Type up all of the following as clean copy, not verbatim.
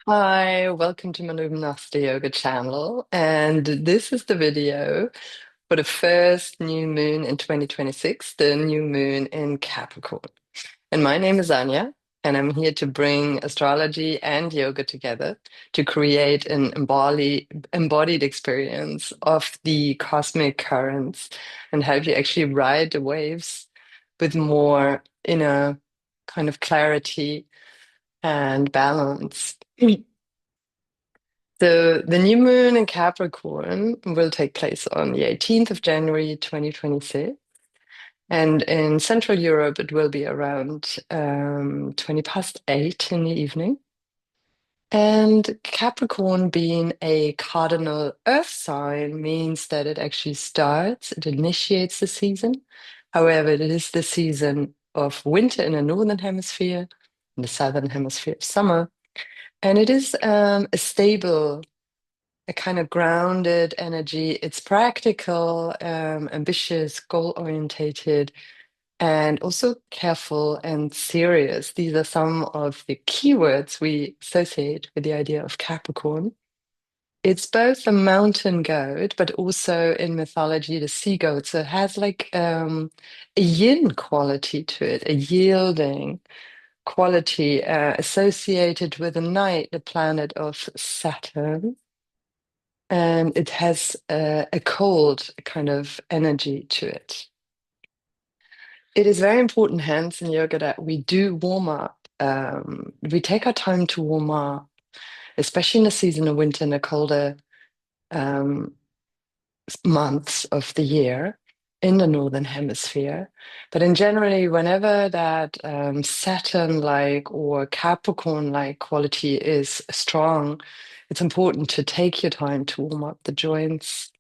Hi, welcome to my Luminosity Yoga channel. And this is the video for the first new moon in 2026, the new moon in Capricorn. And my name is Anya, and I'm here to bring astrology and yoga together to create an embodied experience of the cosmic currents and help you actually ride the waves with more inner kind of clarity and balance. So the new moon in Capricorn will take place on the 18th of January 2026. And in Central Europe, it will be around 20 past 8 in the evening. And Capricorn being a cardinal earth sign means that it actually starts, it initiates the season. However, it is the season of winter in the northern hemisphere, in the southern hemisphere of summer. And it is a stable, a kind of grounded energy. It's practical, ambitious, goal-orientated, and also careful and serious. These are some of the keywords we associate with the idea of Capricorn. It's both a mountain goat, but also in mythology, the sea goat. So it has like a yin quality to it, a yielding quality associated with the night, the planet of Saturn. And it has a cold kind of energy to it. It is very important, hence, in yoga that we do warm up. We take our time to warm up, especially in the season of winter and the colder um, months of the year in the northern hemisphere. But in generally, whenever that Saturn-like or Capricorn-like quality is strong, it's important to take your time to warm up the joints.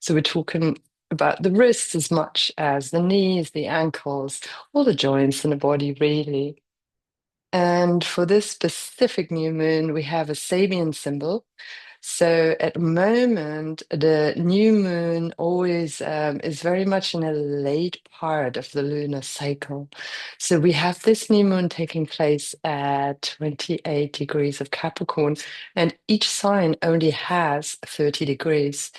So we're talking about the wrists as much as the knees, the ankles, all the joints in the body, really. And for this specific new moon, we have a Sabian symbol. So at the moment, the new moon always is very much in a late part of the lunar cycle. So we have this new moon taking place at 28 degrees of Capricorn, and each sign only has 30 degrees.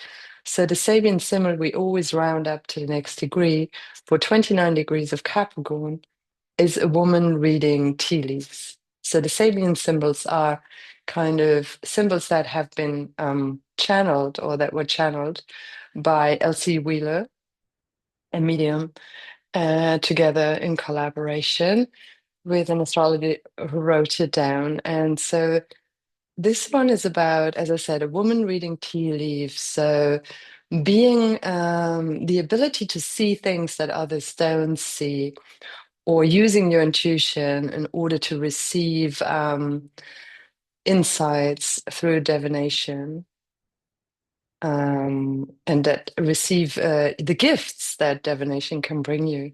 So the Sabian symbol, we always round up to the next degree. For 29 degrees of Capricorn is a woman reading tea leaves. So the Sabian symbols are kind of symbols that have been channeled or that were channeled by Elsie Wheeler, a medium, together in collaboration with an astrologer who wrote it down. And so this one is about, as I said, a woman reading tea leaves. So being the ability to see things that others don't see, or using your intuition in order to receive insights through divination, and that receive the gifts that divination can bring you.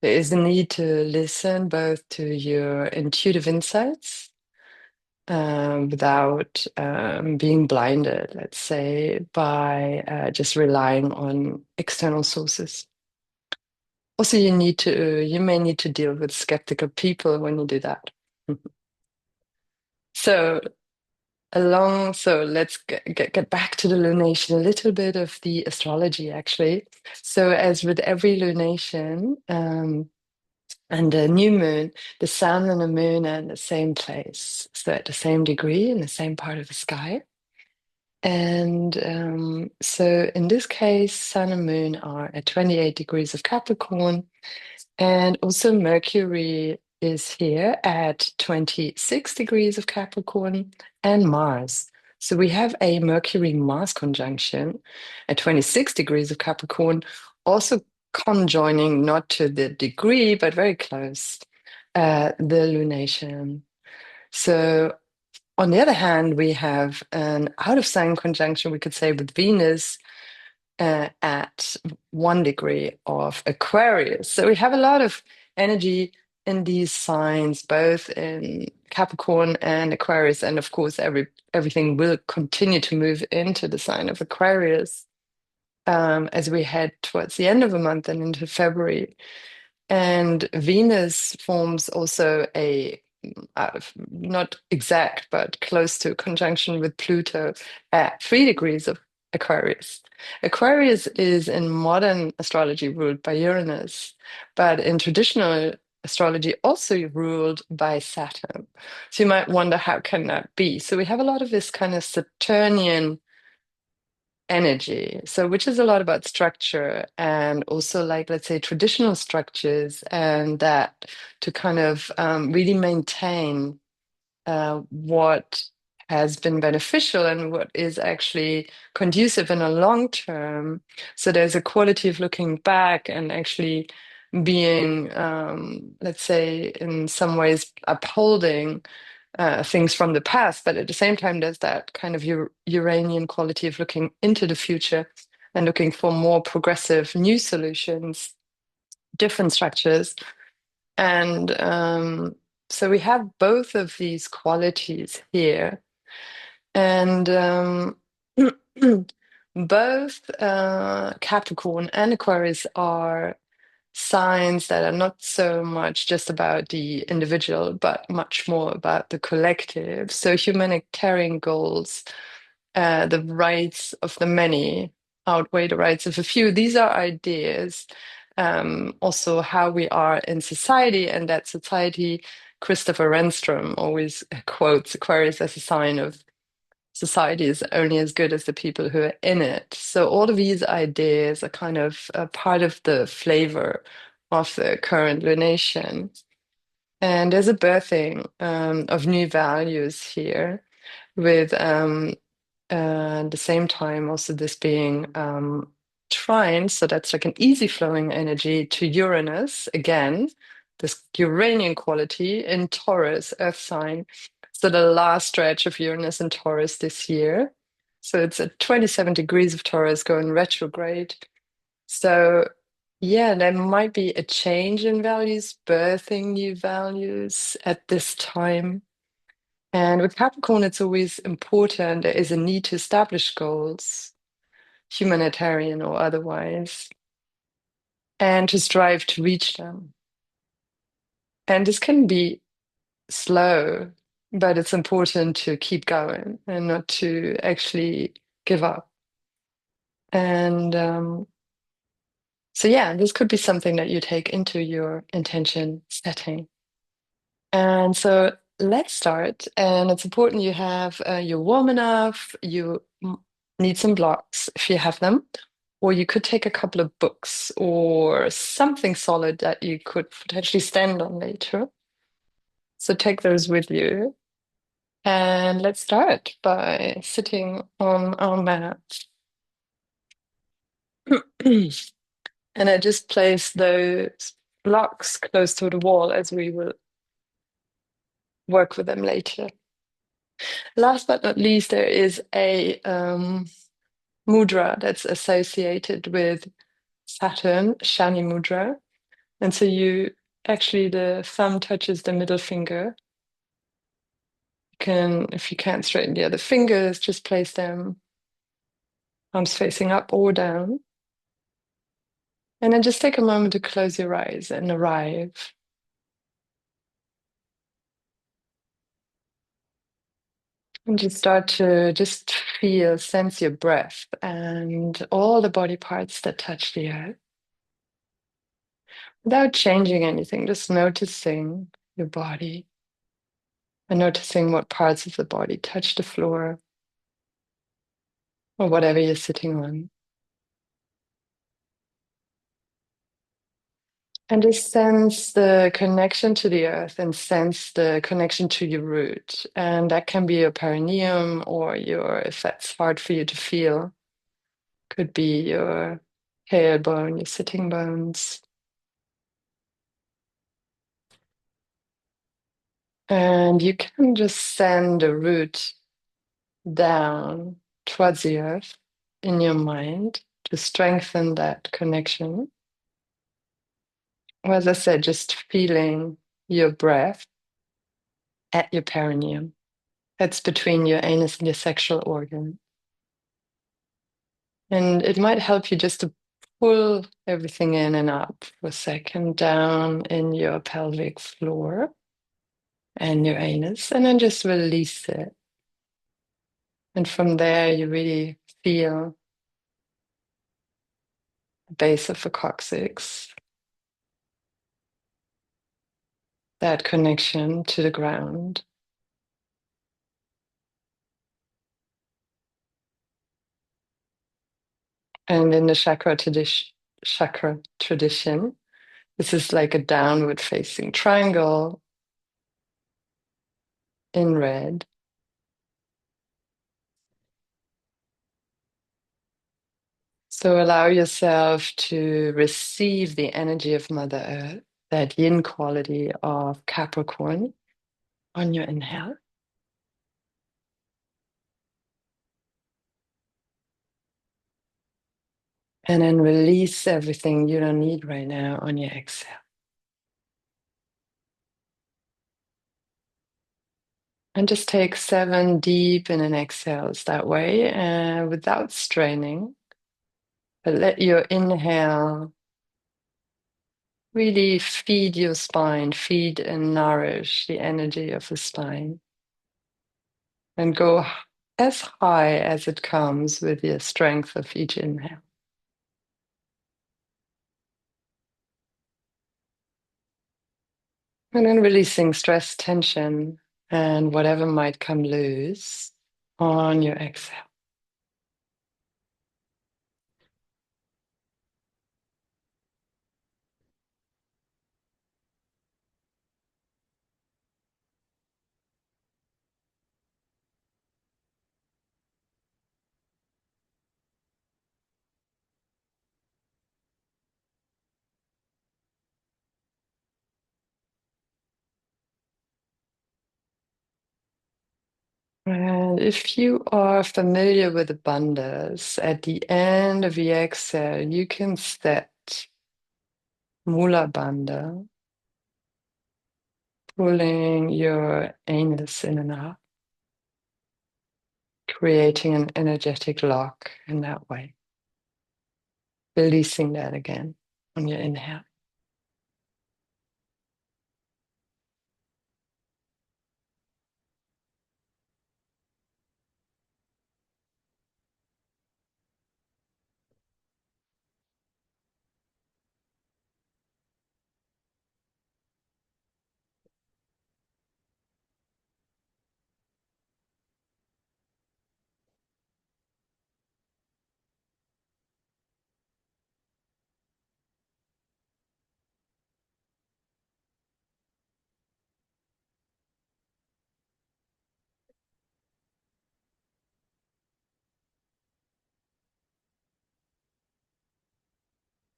There is a need to listen both to your intuitive insights without being blinded, let's say, by just relying on external sources. Also, you may need to deal with skeptical people when you do that. So so let's get back to the lunation, a little bit of the astrology actually. So as with every lunation and a new moon, the sun and the moon are in the same place, so at the same degree in the same part of the sky. And so in this case, sun and moon are at 28 degrees of Capricorn, and also Mercury is here at 26 degrees of Capricorn, and Mars. So we have a Mercury-Mars conjunction at 26 degrees of Capricorn, also conjoining not to the degree, but very close, the lunation. So on the other hand, we have an out of sign conjunction, we could say, with Venus at 1 degree of Aquarius. So we have a lot of energy in these signs, both in Capricorn and Aquarius. And of course, everything will continue to move into the sign of Aquarius as we head towards the end of the month and into February. And Venus forms also a not exact, but close to conjunction with Pluto at 3 degrees of Aquarius. Aquarius is in modern astrology ruled by Uranus, but in traditional astrology also ruled by Saturn. So you might wonder, how can that be? So we have a lot of this kind of Saturnian energy, so which is a lot about structure and also, like, let's say, traditional structures, and that to kind of really maintain what has been beneficial and what is actually conducive in a long term. So there's a quality of looking back and actually being, let's say, in some ways upholding things from the past, but at the same time, there's that kind of Uranian quality of looking into the future and looking for more progressive new solutions, different structures. And so we have both of these qualities here. And both Capricorn and Aquarius are signs that are not so much just about the individual, but much more about the collective. So humanitarian goals, the rights of the many outweigh the rights of a few. These are ideas. Also, how we are in society, and that society, Christopher Renstrom always quotes Aquarius as a sign of society is only as good as the people who are in it. So all of these ideas are kind of a part of the flavor of the current lunation. And there's a birthing of new values here, with at the same time also this being trine. So that's like an easy flowing energy to Uranus, again, this Uranian quality in Taurus, Earth sign. So the last stretch of Uranus in Taurus this year. So it's at 27 degrees of Taurus going retrograde. So yeah, there might be a change in values, birthing new values at this time. And with Capricorn, it's always important. There is a need to establish goals, humanitarian or otherwise, and to strive to reach them. And this can be slow, but it's important to keep going and not to actually give up. And so, yeah, this could be something that you take into your intention setting. And so let's start. And it's important you have, you're warm enough, you need some blocks if you have them, or you could take a couple of books or something solid that you could potentially stand on later. So take those with you. And let's start by sitting on our mat. And I just place those blocks close to the wall as we will work with them later. Last but not least, there is a mudra that's associated with Saturn, Shani Mudra. And so you actually, the thumb touches the middle finger. You can, if you can't straighten the other fingers, just place them arms facing up or down. And then just take a moment to close your eyes and arrive. And just start to just feel, sense your breath and all the body parts that touch the earth. Without changing anything, just noticing your body and noticing what parts of the body touch the floor or whatever you're sitting on. And just sense the connection to the earth and sense the connection to your root. And that can be your perineum, or your, if that's hard for you to feel, could be your tailbone, your sitting bones. And you can just send a root down towards the earth in your mind to strengthen that connection. Or, as I said, just feeling your breath at your perineum. That's between your anus and your sexual organ. And it might help you just to pull everything in and up for a second, down in your pelvic floor. and your anus, and then just release it. And from there, you really feel the base of the coccyx, that connection to the ground. And in the chakra tradition, this is like a downward facing triangle in red. So allow yourself to receive the energy of Mother Earth, that yin quality of Capricorn, on your inhale. And then release everything you don't need right now on your exhale. And just take 7 deep in and exhales that way, without straining. But let your inhale really feed your spine, feed and nourish the energy of the spine. And go as high as it comes with the strength of each inhale. And then releasing stress, tension, and whatever might come loose on your exhale. And if you are familiar with the bandhas, at the end of the exhale, you can set Mula Bandha, pulling your anus in and out, creating an energetic lock in that way. Releasing that again on your inhale.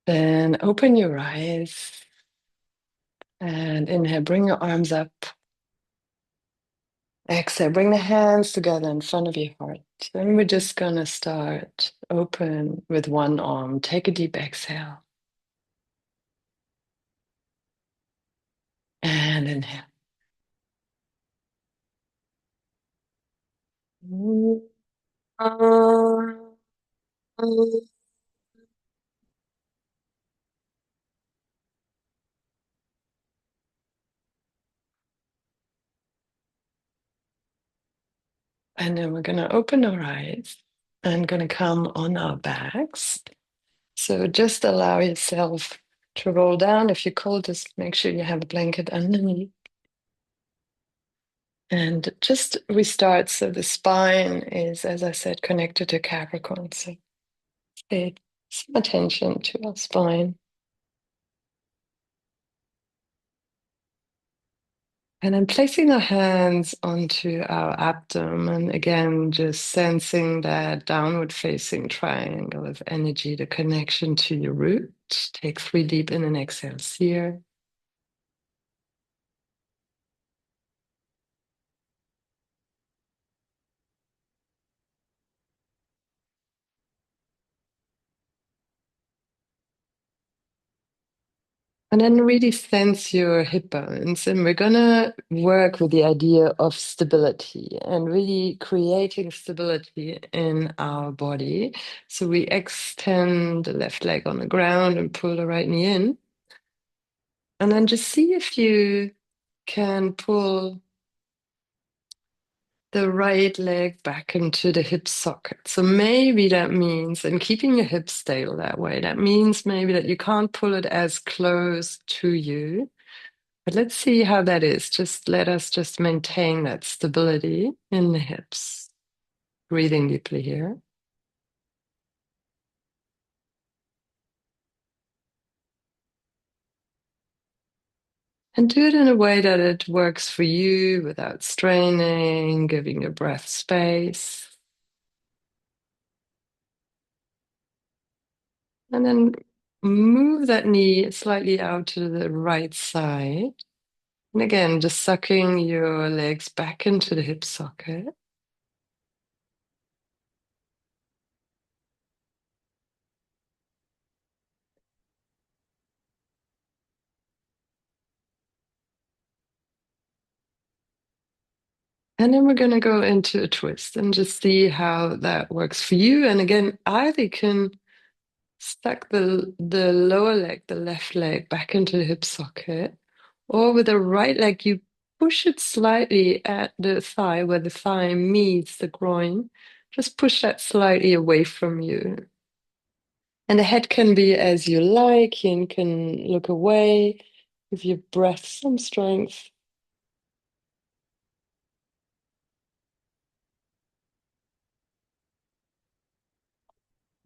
Then open your eyes and inhale, bring your arms up. Exhale, bring the hands together in front of your heart. Then we're just gonna start open with one arm. Take a deep exhale. And inhale. And then we're gonna open our eyes and gonna come on our backs. So just allow yourself to roll down. If you're cold, just make sure you have a blanket underneath. And just restart. So the spine is, as I said, connected to Capricorn. So pay some attention to our spine. And then placing our hands onto our abdomen, again, just sensing that downward facing triangle of energy, the connection to your root. Take 3 deep in and exhales here. And then really sense your hip bones. And we're going to work with the idea of stability and really creating stability in our body. So we extend the left leg on the ground and pull the right knee in. And then just see if you can pull the right leg back into the hip socket. So maybe that means, and keeping your hips stable that way, that means maybe that you can't pull it as close to you. But let's see how that is. Just let us just maintain that stability in the hips. Breathing deeply here. And do it in a way that it works for you without straining, giving your breath space. And then move that knee slightly out to the right side. And again, just sucking your legs back into the hip socket. And then we're going to go into a twist and just see how that works for you. And again, either you can stuck the lower leg, the left leg, back into the hip socket, or with the right leg, you push it slightly at the thigh where the thigh meets the groin. Just push that slightly away from you. And the head can be as you like. You can look away, give your breath some strength.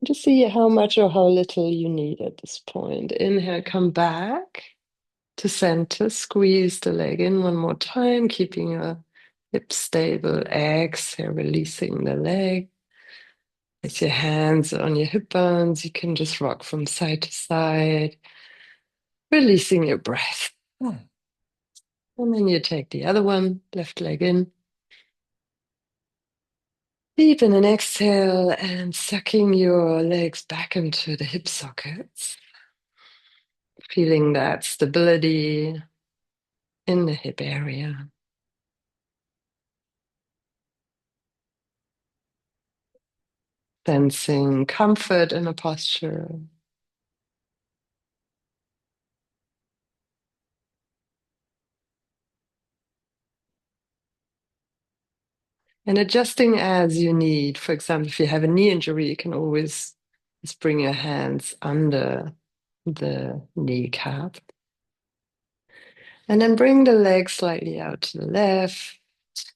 Just see how much or how little you need at this point. Inhale, come back to center. Squeeze the leg in one more time, keeping your hips stable. Exhale, releasing the leg. Place your hands on your hip bones. You can just rock from side to side, releasing your breath. And then you take the other one, left leg in. Deepen and exhale and sucking your legs back into the hip sockets. Feeling that stability in the hip area. Sensing comfort in the posture. And adjusting as you need. For example, if you have a knee injury, you can always just bring your hands under the kneecap. And then bring the legs slightly out to the left,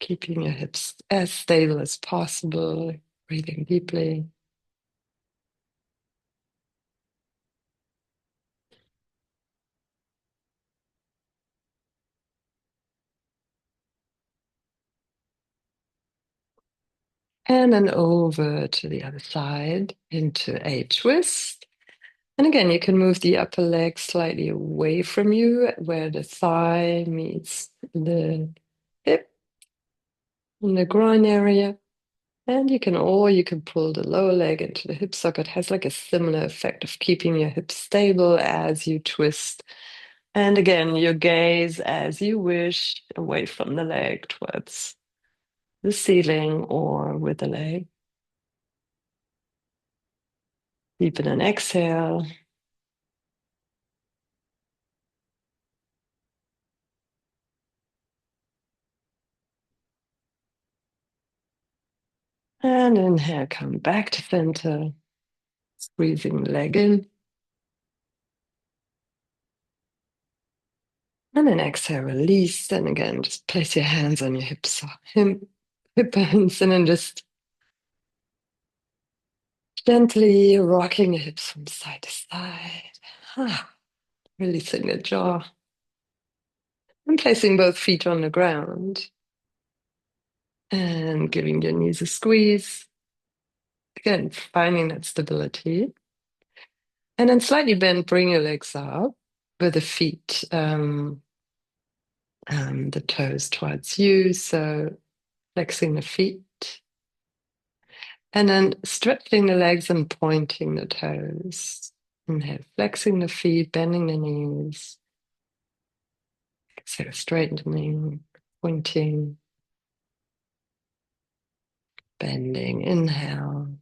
keeping your hips as stable as possible, breathing deeply. And then over to the other side into a twist. And again, you can move the upper leg slightly away from you where the thigh meets the hip in the groin area. And you can pull the lower leg into the hip socket. It has like a similar effect of keeping your hips stable as you twist. And again, your gaze as you wish, away from the leg towards the ceiling or with the leg. Deepen and exhale. And inhale, come back to center, squeezing the leg in. And then exhale, release. And again, just place your hands on your hips, hip bones, and then just gently rocking your hips from side to side. Releasing the jaw. And placing both feet on the ground. And giving your knees a squeeze. Again, finding that stability. And then slightly bend, bring your legs up with the feet, the toes towards you. So flexing the feet. And then stretching the legs and pointing the toes. Inhale, flexing the feet, bending the knees. Exhale, straightening, pointing, bending. Inhale,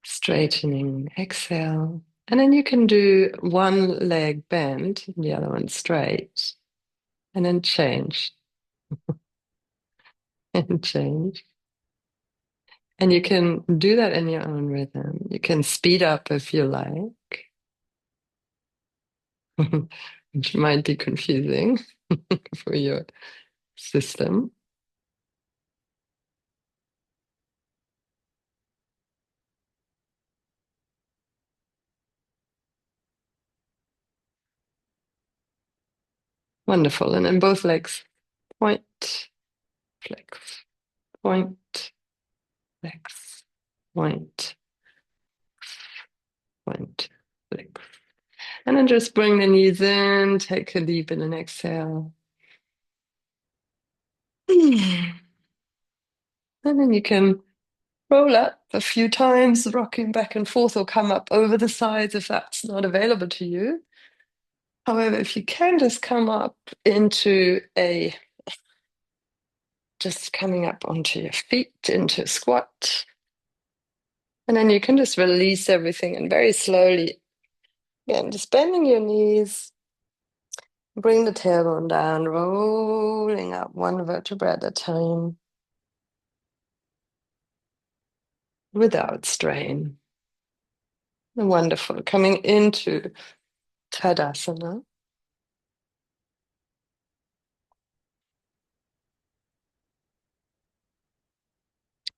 straightening, exhale. And then you can do one leg bent, the other one straight, and then change. and change. And you can do that in your own rhythm. You can speed up if you like, which might be confusing for your system. Wonderful. And in both legs, point, flex, point, flex, point, point, flex. And then just bring the knees in, take a deep in and exhale. And then you can roll up a few times, rocking back and forth, or come up over the sides if that's not available to you. However, if you can just come up into just coming up onto your feet into a squat. And then you can just release everything and very slowly, again, just bending your knees, bring the tailbone down, rolling up one vertebra at a time without strain. Wonderful. Coming into Tadasana.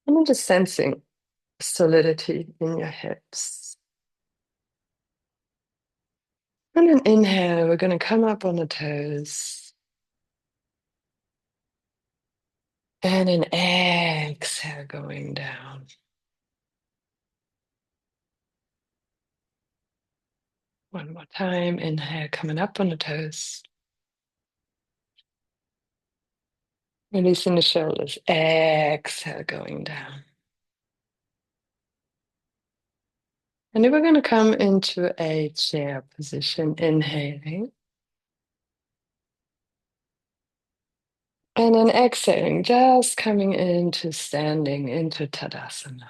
And then just sensing solidity in your hips. And then inhale, we're going to come up on the toes. And an exhale going down. One more time. Inhale, coming up on the toes. Releasing the shoulders. Exhale, going down. And then we're going to come into a chair position, inhaling. And then exhaling, just coming into standing, into Tadasana.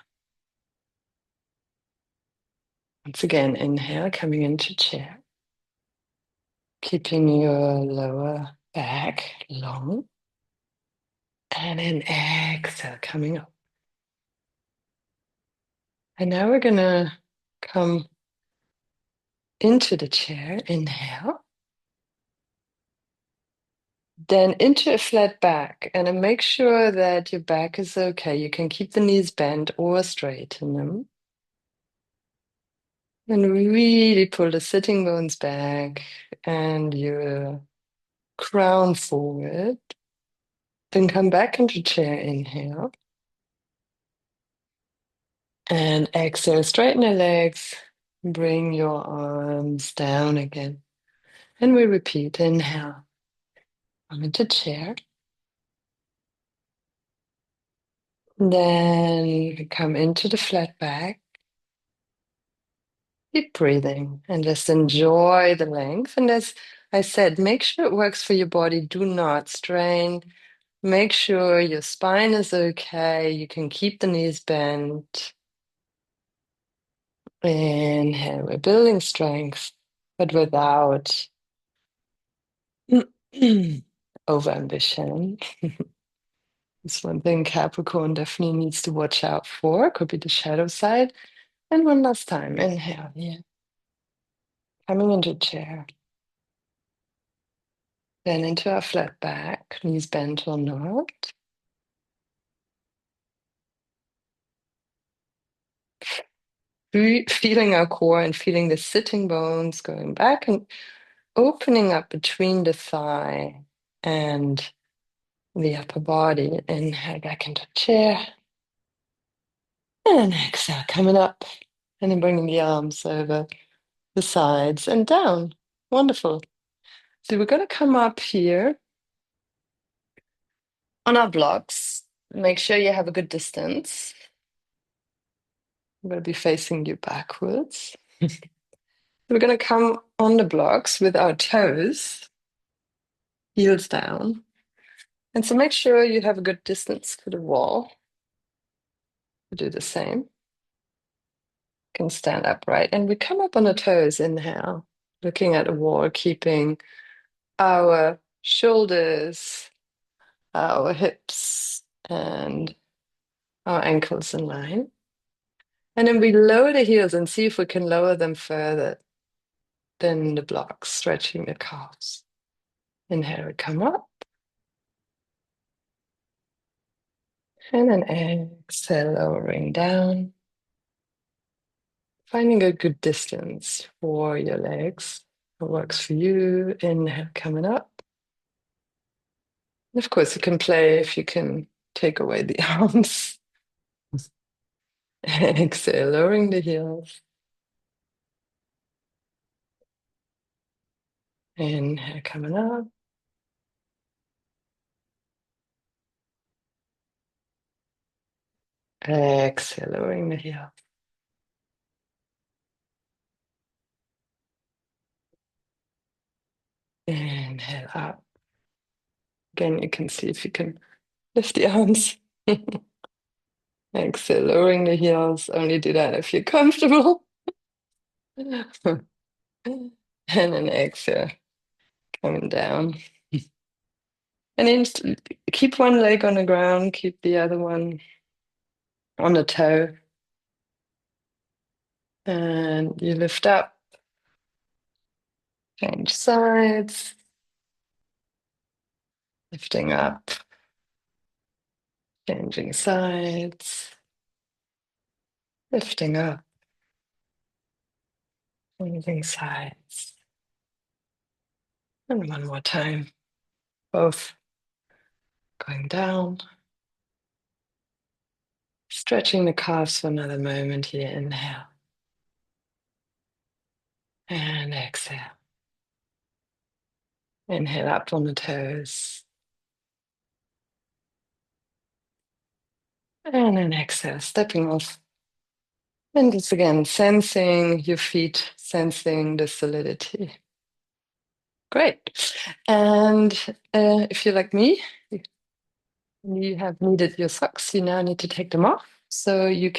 Once again, inhale, coming into chair. Keeping your lower back long. And then exhale, coming up. And now we're going to come into the chair, inhale. Then into a flat back, and then make sure that your back is okay. You can keep the knees bent or straighten them. And really pull the sitting bones back and your crown forward. Then come back into chair, inhale. And exhale, straighten the legs. Bring your arms down again. And we repeat, inhale. Come into chair. Then we come into the flat back. Keep breathing and just enjoy the length. And as I said, make sure it works for your body. Do not strain. Make sure your spine is okay. You can keep the knees bent. Inhale, we're building strength, but without overambition. It's one thing Capricorn definitely needs to watch out for. Could be the shadow side. And one last time, inhale here. Coming into chair. Then into our flat back, knees bent or not. Feeling our core and feeling the sitting bones going back and opening up between the thigh and the upper body. Inhale back into chair. And exhale, coming up. And then bringing the arms over the sides and down. Wonderful. So we're going to come up here on our blocks. Make sure you have a good distance. I'm going to be facing you backwards. We're going to come on the blocks with our toes, heels down. And so make sure you have a good distance to the wall. Do the same. You can stand upright. And we come up on the toes, inhale, looking at the wall, keeping our shoulders, our hips, and our ankles in line. And then we lower the heels and see if we can lower them further than the blocks, stretching the calves. Inhale, we come up. And then exhale, lowering down. Finding a good distance for your legs. What works for you. Inhale, coming up. And of course, you can play if you can take away the arms. Exhale, lowering the heels. Inhale, coming up. Exhale, lowering the heels. Inhale up. Again, you can see if you can lift the arms. Exhale, lowering the heels. Only do that if you're comfortable. And then exhale, coming down. And then keep one leg on the ground, keep the other one on the toe. And you lift up, change sides, lifting up, changing sides, lifting up, changing sides. And one more time, both going down. Stretching the calves for another moment here. Inhale. And exhale. Inhale up on the toes. And then exhale, stepping off. And just again, sensing your feet, sensing the solidity. Great. And if you're like me, you have needed your socks, you now need to take them off. So you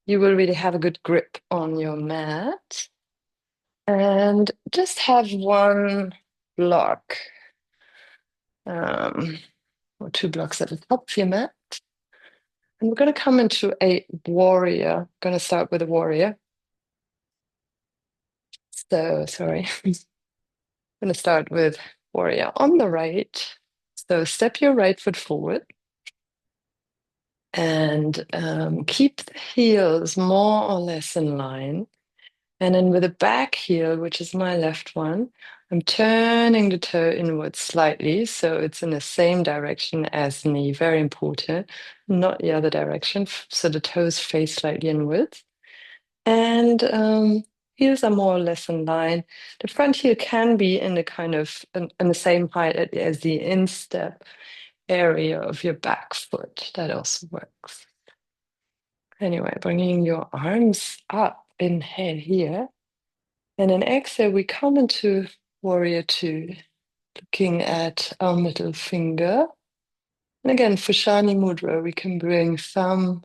will really have a good grip on your mat. And just have one block or two blocks at the top of your mat. And we're going to come into a warrior. I'm going to start with a warrior. So, sorry. I'm going to start with warrior on the right. So step your right foot forward and keep the heels more or less in line. And then with the back heel, which is my left one, I'm turning the toe inwards slightly, so it's in the same direction as knee, very important, not the other direction, so the toes face slightly inwards. And heels are more or less in line. The front heel can be in the kind of in the same height as the instep area of your back foot. That also works. Anyway, bringing your arms up, inhale here. And then exhale, we come into warrior two, looking at our middle finger. And again, for Shani Mudra, we can bring thumb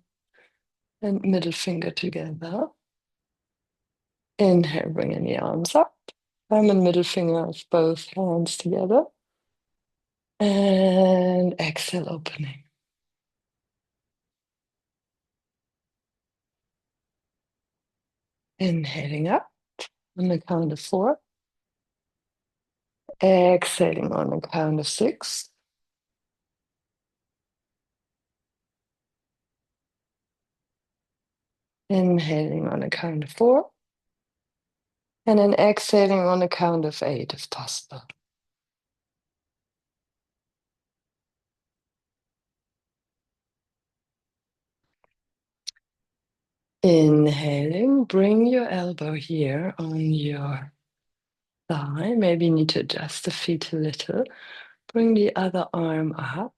and middle finger together. Inhale, bringing the arms up. Thumb and middle finger of both hands together. And exhale, opening. Inhaling up on the count of 4. Exhaling on the count of 6. Inhaling on the count of 4. And then exhaling on the count of 8 if possible. Inhaling, bring your elbow here on your thigh. Maybe you need to adjust the feet a little. Bring the other arm up.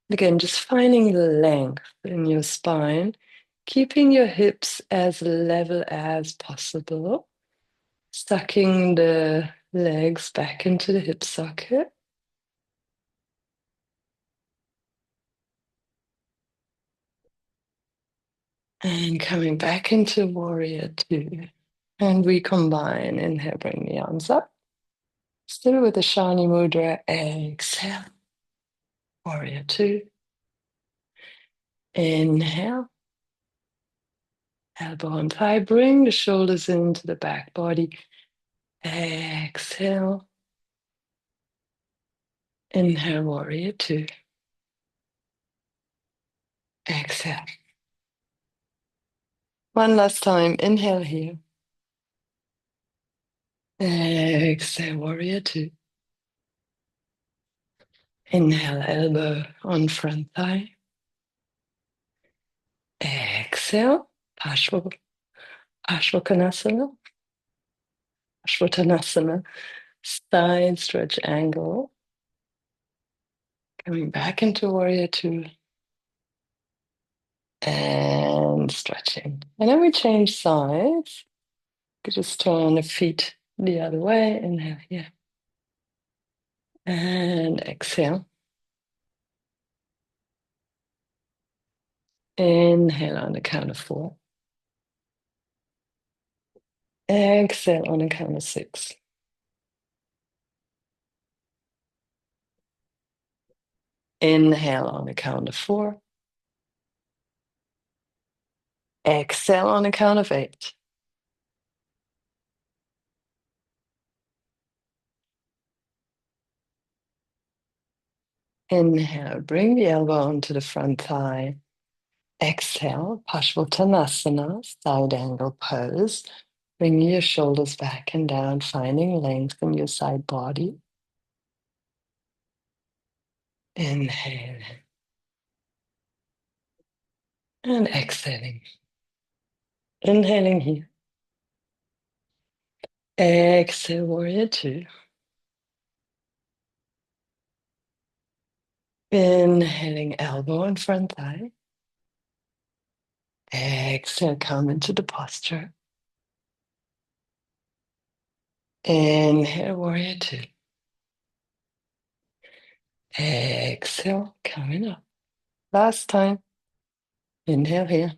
Again, just finding the length in your spine, keeping your hips as level as possible, sucking the legs back into the hip socket. And coming back into warrior two. And we combine. Inhale, bring the arms up. Still with the Shani Mudra. Exhale. Warrior two. Inhale. Elbow and thigh. Bring the shoulders into the back body. Exhale. Inhale, warrior two. Exhale. One last time. Inhale here. Exhale, warrior two. Inhale, elbow on front thigh. Exhale, Ashwakhanasana. Ashwattanasana. Side stretch angle. Coming back into warrior two. And stretching. And then we change sides. You just turn the feet the other way. Inhale here. And exhale. Inhale on the count of 4. Exhale on the count of 6. Inhale on the count of 4. Exhale on the count of 8. Inhale, bring the elbow onto the front thigh. Exhale, Paschimottanasana, side angle pose. Bring your shoulders back and down, finding length in your side body. Inhale. And exhaling. Inhaling here. Exhale, warrior two. Inhaling, elbow and front thigh. Exhale, come into the posture. Inhale, warrior two. Exhale, coming up. Last time. Inhale here.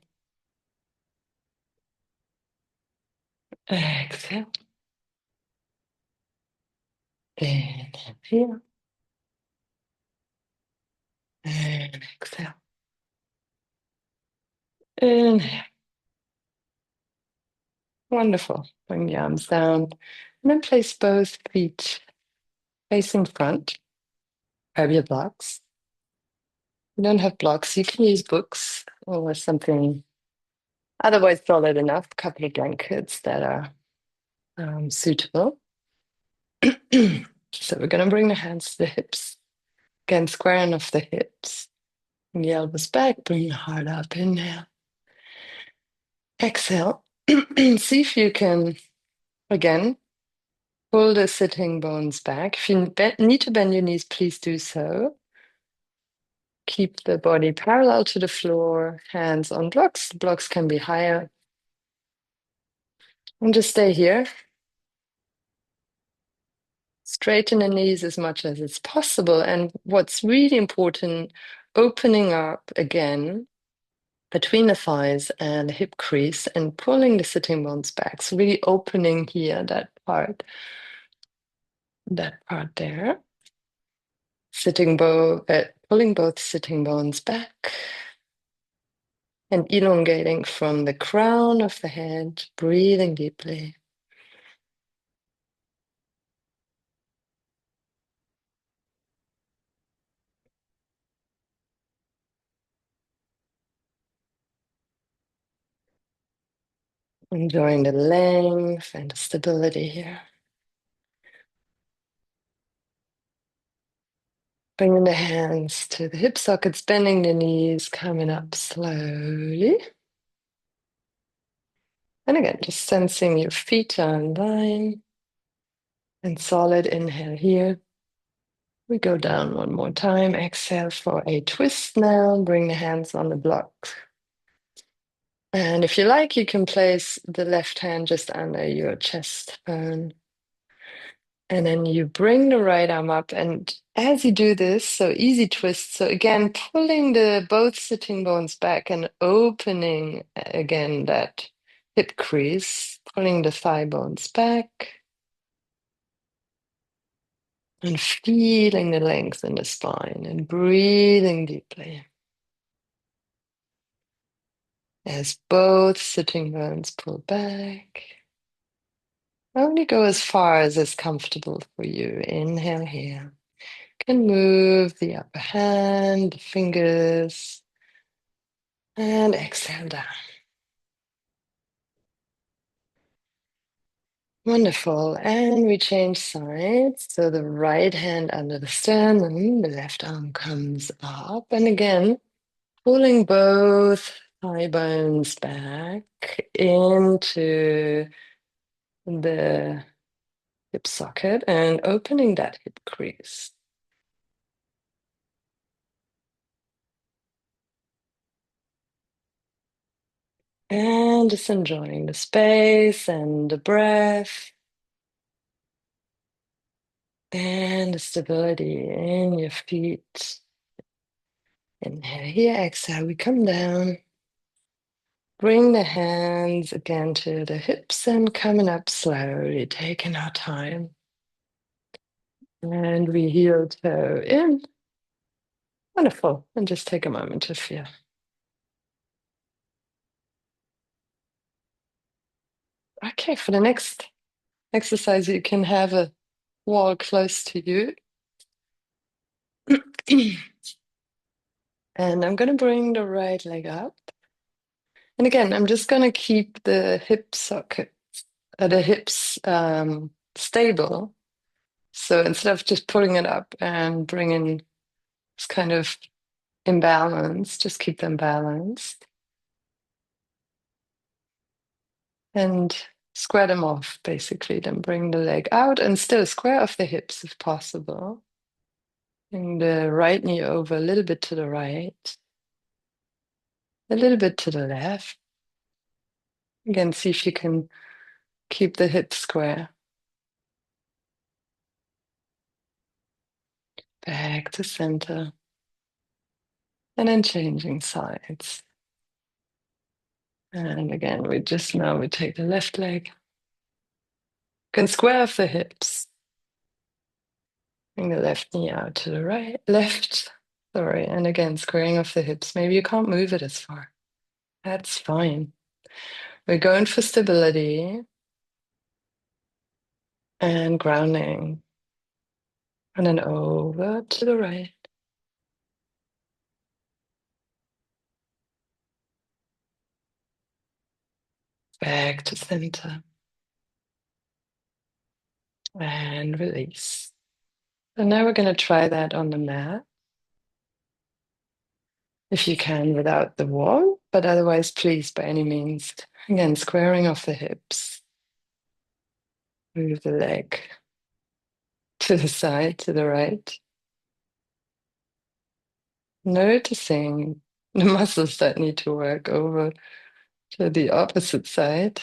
Exhale. Inhale here. And exhale. Inhale. Wonderful. Bring the arms down. And then place both feet facing front. Grab your blocks. You don't have blocks, you can use books or something otherwise solid enough. A couple of blankets that are suitable. So we're going to bring the hands to the hips. Again, squaring off the hips. Bring the elbows back, bring the heart up. Inhale. Exhale. See if you can, again, pull the sitting bones back. If you need to bend your knees, please do so. Keep the body parallel to the floor, hands on blocks. The blocks can be higher. And just stay here. Straighten the knees as much as it's possible. And what's really important, opening up again between the thighs and the hip crease and pulling the sitting bones back. So really opening here, that part there. Pulling both sitting bones back and elongating from the crown of the head, breathing deeply. Enjoying the length and the stability here. Bringing the hands to the hip sockets, bending the knees, coming up slowly. And again, just sensing your feet are in line and solid. Inhale here. We go down one more time. Exhale for a twist now. Bring the hands on the block. And if you like, you can place the left hand just under your chest bone. And then you bring the right arm up. And as you do this, so easy twist. So again, pulling the both sitting bones back and opening again that hip crease, pulling the thigh bones back. And feeling the length in the spine and breathing deeply as both sitting bones pull back. Only go as far as is comfortable for you. Inhale here. Can move the upper hand, the fingers, and exhale down. Wonderful. And we change sides. So the right hand under the sternum, the left arm comes up. And again, pulling both thigh bones back into the hip socket and opening that hip crease. And just enjoying the space and the breath and the stability in your feet. Inhale here, exhale, we come down. Bring the hands again to the hips and coming up slowly, taking our time. And we heel toe in. Wonderful. And just take a moment to feel. Okay, for the next exercise, you can have a wall close to you. And I'm going to bring the right leg up. And again, I'm just going to keep the hip socket, the hips stable. So instead of just pulling it up and bringing this kind of imbalance, just keep them balanced. And square them off, basically. Then bring the leg out and still square off the hips if possible. Bring the right knee over a little bit to the right, a little bit to the left. Again, see if you can keep the hips square. Back to center. And then changing sides. And again, we take the left leg. Can square off the hips. Bring the left knee out to the right, left, sorry. And again, squaring off the hips. Maybe you can't move it as far. That's fine. We're going for stability and grounding. And then over to the right. Back to center. And release. And now we're going to try that on the mat. If you can without the wall, but otherwise, please, by any means. Again, squaring off the hips. Move the leg to the side, to the right. Noticing the muscles that need to work over to the opposite side.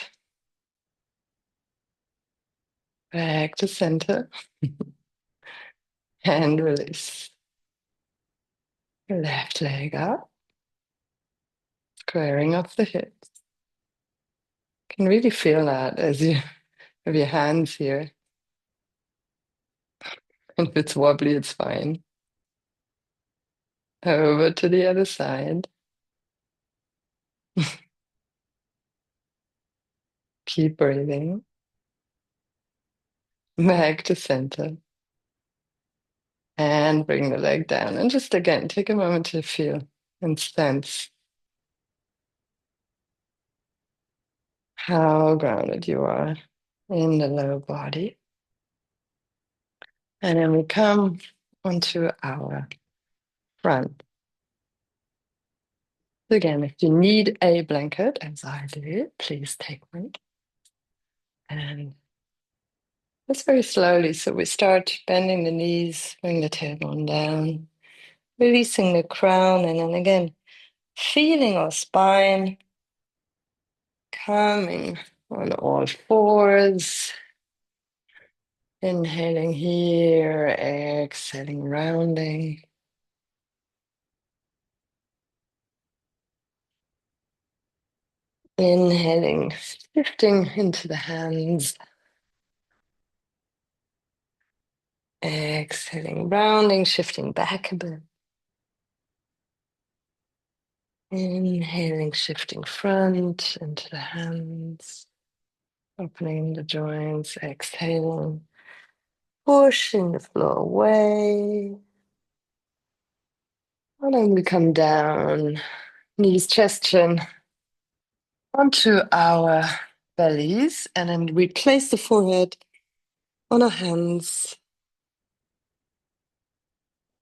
Back to center. And release. Left leg up. Squaring off the hips. Can really feel that as you have your hands here. And if it's wobbly, it's fine. Over to the other side. Keep breathing. Back to center. And bring the leg down. And just again, take a moment to feel and sense how grounded you are in the lower body. And then we come onto our front. Again, if you need a blanket, as I do, please take one. And just very slowly. So we start bending the knees, bring the tailbone down, releasing the crown, and then again, feeling our spine coming on all fours. Inhaling here, exhaling, rounding. Inhaling, shifting into the hands. Exhaling, rounding, shifting back a bit. Inhaling, shifting front into the hands, opening the joints, exhaling, pushing the floor away. And then we come down, knees, chest, chin, onto our bellies. And then we place the forehead on our hands.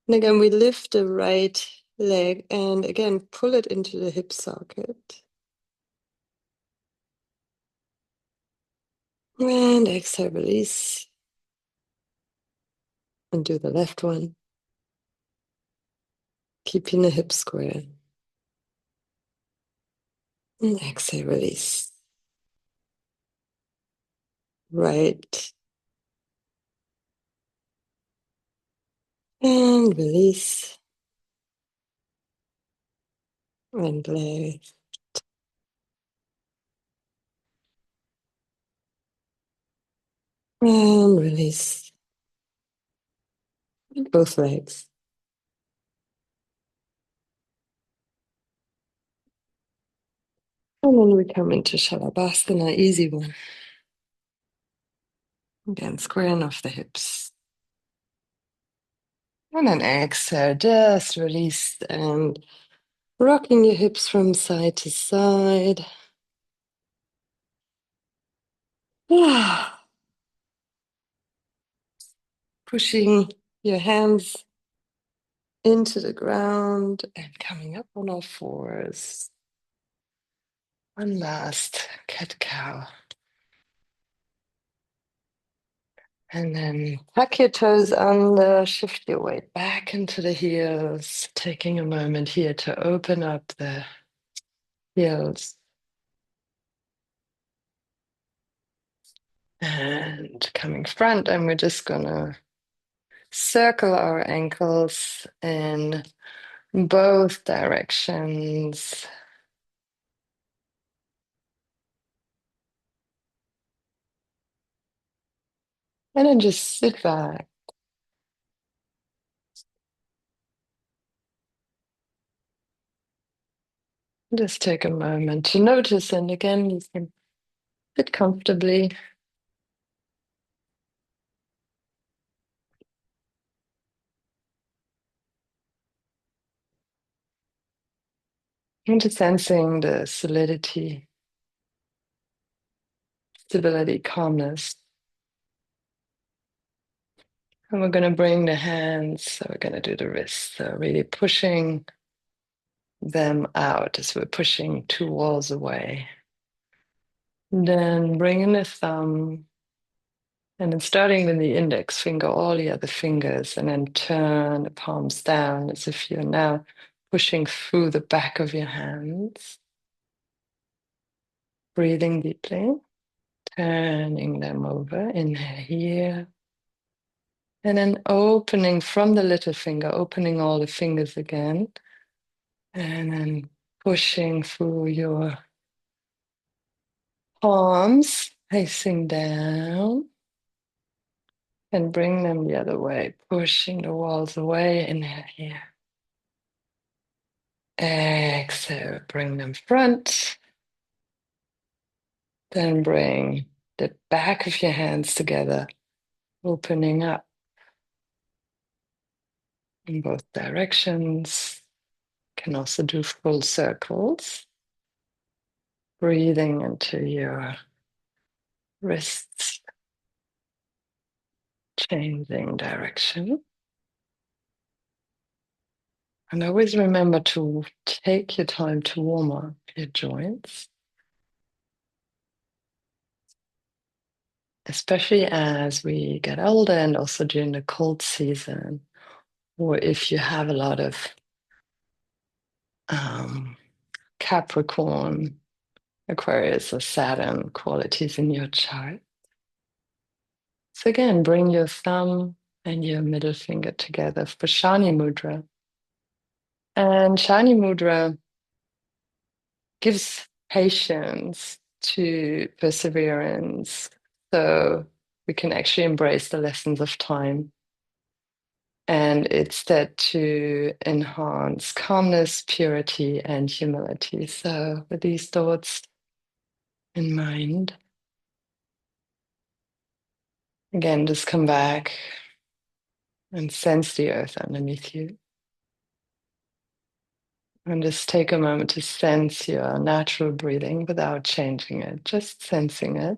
And again, we lift the right leg and again, pull it into the hip socket. And exhale, release. And do the left one. Keeping the hips square. And exhale, release. Right. And release. And left. And release. And both legs. And then we come into Shalabhasana, easy one. Again, squaring off the hips. And then exhale, just release and rocking your hips from side to side. Pushing your hands into the ground and coming up on all fours. One last cat-cow. And then tuck your toes under, shift your weight back into the heels, taking a moment here to open up the heels. And coming front, and we're just gonna circle our ankles in both directions. And then just sit back. Just take a moment to notice, and again, you can sit comfortably. Into sensing the solidity, stability, calmness. And we're going to bring the hands, so we're going to do the wrists, so really pushing them out as we're pushing two walls away. And then bringing the thumb, and then starting with the index finger, all the other fingers, and then turn the palms down as if you're now pushing through the back of your hands. Breathing deeply, turning them over, inhale here. And then opening from the little finger, opening all the fingers again. And then pushing through your palms, facing down. And bring them the other way, pushing the walls away. Inhale here. Exhale, bring them front. Then bring the back of your hands together, opening up in both directions. Can also do full circles. Breathing into your wrists, changing direction. And always remember to take your time to warm up your joints, especially as we get older and also during the cold season, or if you have a lot of Capricorn, Aquarius, or Saturn qualities in your chart. So again, bring your thumb and your middle finger together for Shani Mudra. And Shani Mudra gives patience to perseverance, so we can actually embrace the lessons of time. And it's set to enhance calmness, purity, and humility. So, with these thoughts in mind, again, just come back and sense the earth underneath you. And just take a moment to sense your natural breathing without changing it, just sensing it.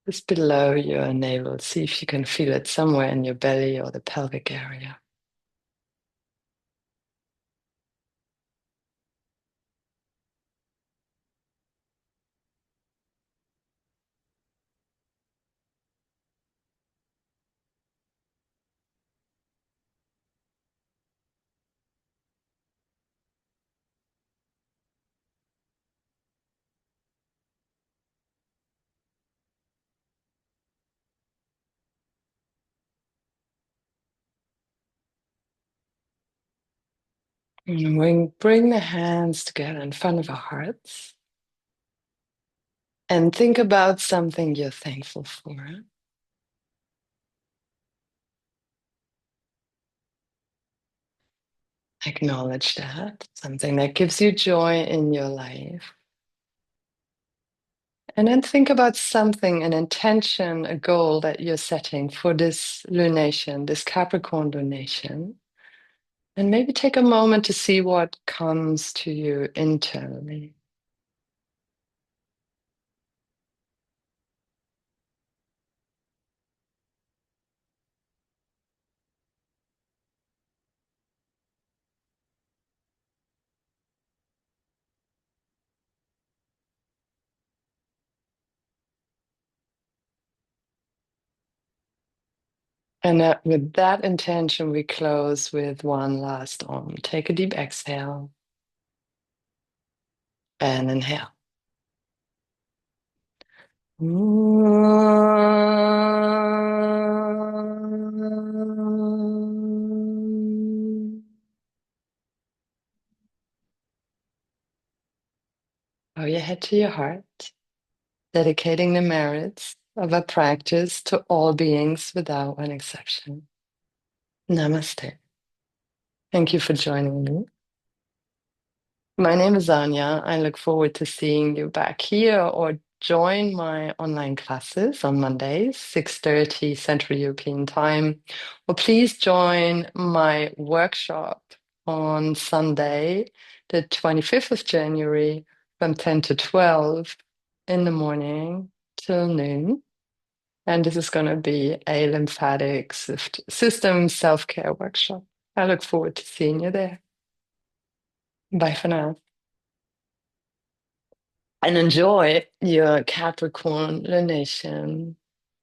Just below your navel, see if you can feel it somewhere in your belly or the pelvic area. And bring the hands together in front of our hearts and think about something you're thankful for. Acknowledge that, something that gives you joy in your life. And then think about something, an intention, a goal that you're setting for this lunation, this Capricorn lunation. And maybe take a moment to see what comes to you internally. And with that intention, we close with one last Om. Take a deep exhale and inhale. Bow your head to your heart, dedicating the merits of a practice to all beings without an exception. Namaste. Thank you for joining me. My name is Anya. I look forward to seeing you back here or join my online classes on Mondays, 6:30 Central European Time. Or please join my workshop on Sunday, the 25th of January, from 10 to 12 in the morning till noon. And this is going to be a lymphatic system self-care workshop. I look forward to seeing you there. Bye for now. And enjoy your Capricorn lunation.